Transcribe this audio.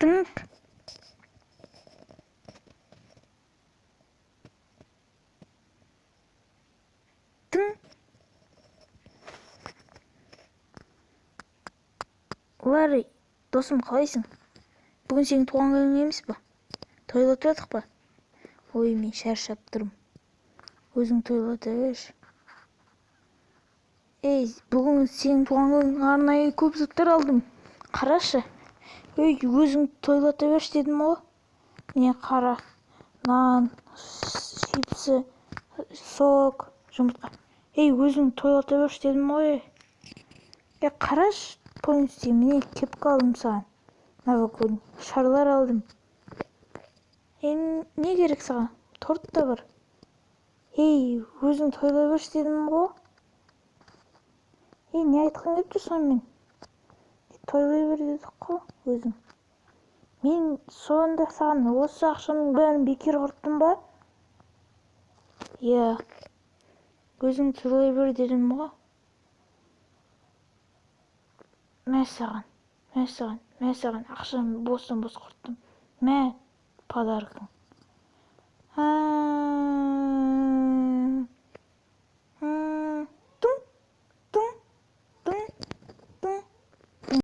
Тынк. Тын. Ларри, досым, қалайсың? Бүгін сенің туған күнің емес па? Тойлатып па? Ой, мен шаршап тұрмын. Өзің тойлата берші. Ей, бүгін сенің туған күнің арнайы көп заттар алдым. Қарашы. Ей, өзің тойлата берші дедім ғой. Не қара? Нан, чипсы, сок, жұмыртқа. Ей, өзің тойлата берші дедім ғой. Қарашы, тойын істей, міне кепка алдым саған. Новогодний шарлар алдым. Не керек саған? Торт та бар. Ей, өзің тойлай берші дедім ғой. Не айтқан келіп жүр сонымен? Тойлай бер дедік қой өзің. Мен сонда саған осы ақшаның бәрін бекер құрттым ба? Өзің тойлай бер дедім ғой. Мә саған ақшаны бостан бос құрттым. Мә, подаркың.